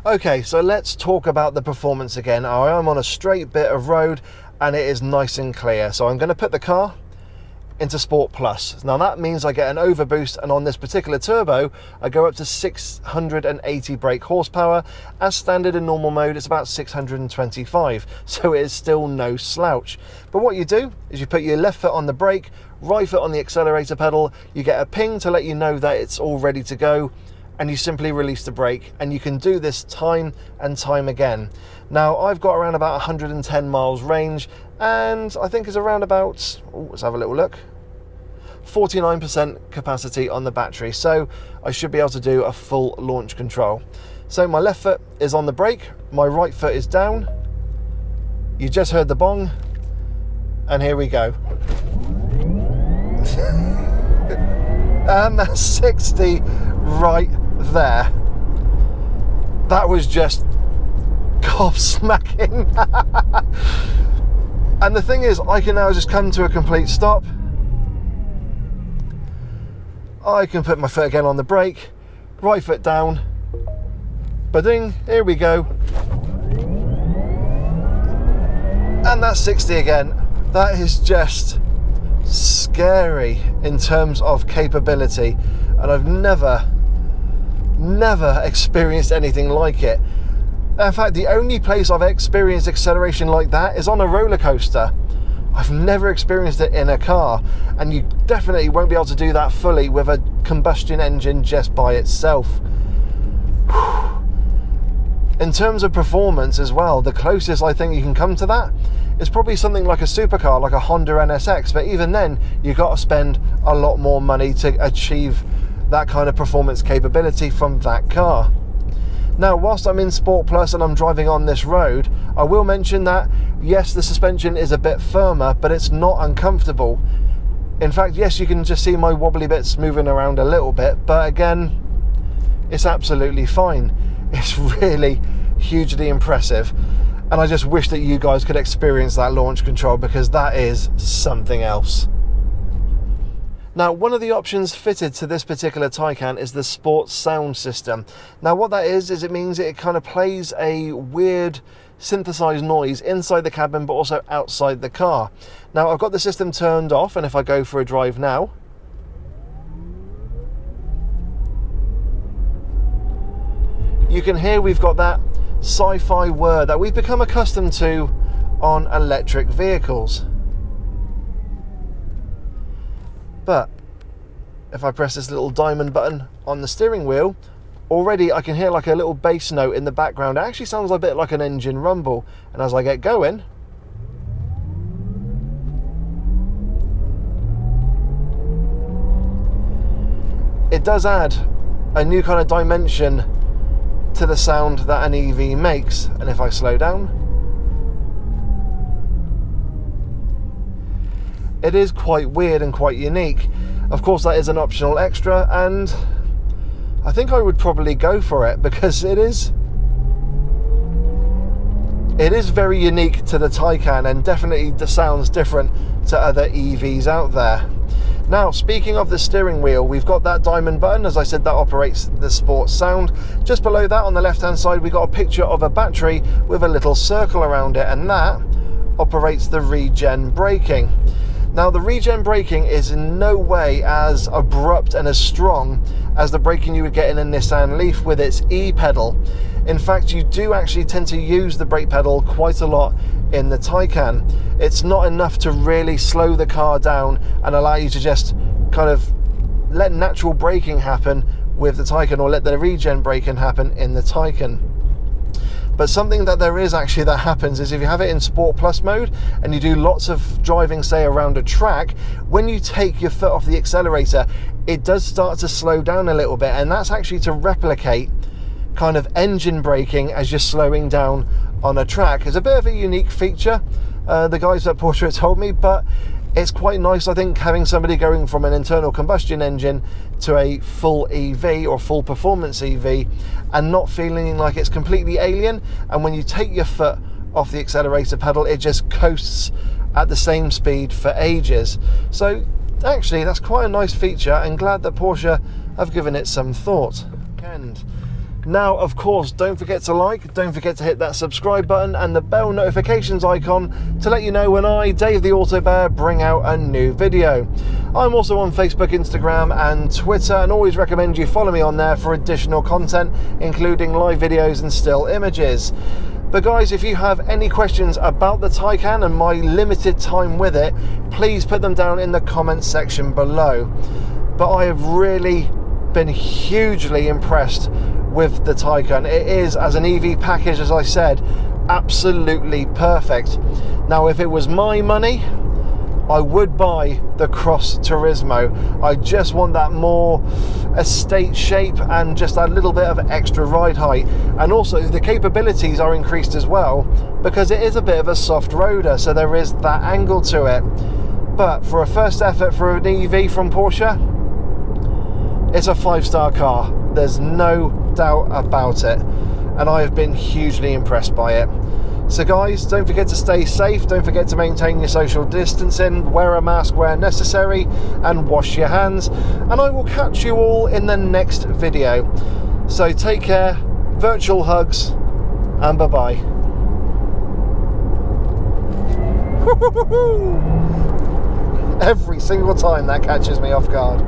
Okay, so let's talk about the performance again. I am on a straight bit of road and it is nice and clear. So I'm going to put the car into Sport Plus. Now that means I get an overboost, and on this particular turbo I go up to 680 brake horsepower. As standard in normal mode it's about 625, so it is still no slouch. But what you do is you put your left foot on the brake, right foot on the accelerator pedal, you get a ping to let you know that it's all ready to go, and you simply release the brake, and you can do this time and time again. Now I've got around about 110 miles range, and I think it's around about, let's have a little look, 49% capacity on the battery, so I should be able to do a full launch control. So my left foot is on the brake, my right foot is down, you just heard the bong, and here we go. And that's 60 right there. That was just gobsmacking. And the thing is, I can now just come to a complete stop. I can put my foot again on the brake, right foot down, ba-ding, here we go. And that's 60 again. That is just scary in terms of capability, and I've never experienced anything like it. In fact, the only place I've experienced acceleration like that is on a roller coaster. I've never experienced it in a car, and you definitely won't be able to do that fully with a combustion engine just by itself. In terms of performance as well, the closest I think you can come to that is probably something like a supercar, like a Honda NSX, but even then you've got to spend a lot more money to achieve that kind of performance capability from that car. Now, whilst I'm in Sport Plus and I'm driving on this road, I will mention that, yes, the suspension is a bit firmer, but it's not uncomfortable. In fact, yes, you can just see my wobbly bits moving around a little bit, but again, it's absolutely fine. It's really hugely impressive. And I just wish that you guys could experience that launch control, because that is something else. Now, one of the options fitted to this particular Taycan is the Sport Sound System. Now, what that is it means it kind of plays a weird synthesized noise inside the cabin, but also outside the car. Now, I've got the system turned off, and if I go for a drive now, you can hear we've got that sci-fi whir that we've become accustomed to on electric vehicles. But if I press this little diamond button on the steering wheel, already I can hear like a little bass note in the background. It actually sounds a bit like an engine rumble. And as I get going, it does add a new kind of dimension to the sound that an EV makes. And if I slow down, it is quite weird and quite unique. Of course, that is an optional extra, and I think I would probably go for it, because it is very unique to the Taycan, and definitely sounds different to other EVs out there. Now, speaking of the steering wheel, we've got that diamond button. As I said, that operates the Sport Sound. Just below that, on the left hand side, we got a picture of a battery with a little circle around it, and that operates the Regen braking. Now, the Regen braking is in no way as abrupt and as strong as the braking you would get in a Nissan Leaf with its E-pedal. In fact, you do actually tend to use the brake pedal quite a lot in the Taycan. It's not enough to really slow the car down and allow you to just kind of let natural braking happen with the Taycan, or let the Regen braking happen in the Taycan. But something that there is actually that happens is if you have it in Sport Plus mode and you do lots of driving, say around a track, when you take your foot off the accelerator, it does start to slow down a little bit, and that's actually to replicate kind of engine braking as you're slowing down on a track. It's a bit of a unique feature, the guys at Porsche told me, but it's quite nice, I think, having somebody going from an internal combustion engine to a full EV or full performance EV and not feeling like it's completely alien. And when you take your foot off the accelerator pedal, it just coasts at the same speed for ages. So actually, that's quite a nice feature, and glad that Porsche have given it some thought. And Now, of course, don't forget to like, don't forget to hit that subscribe button and the bell notifications icon to let you know when I, Dave the Auto Bear, bring out a new video. I'm also on Facebook, Instagram and Twitter, and always recommend you follow me on there for additional content, including live videos and still images. But guys, if you have any questions about the Taycan and my limited time with it, please put them down in the comments section below. But I have really been hugely impressed with the Taycan. It is, as an EV package, as I said, absolutely perfect. Now, if it was my money, I would buy the Cross Turismo. I just want that more estate shape and just a little bit of extra ride height. And also the capabilities are increased as well because it is a bit of a soft roader, so there is that angle to it. But for a first effort for an EV from Porsche, it's a 5-star car. There's no doubt about it. And I have been hugely impressed by it. So guys, don't forget to stay safe, don't forget to maintain your social distancing, wear a mask where necessary, and wash your hands. And I will catch you all in the next video. So take care, virtual hugs, and bye-bye. Every single time that catches me off guard.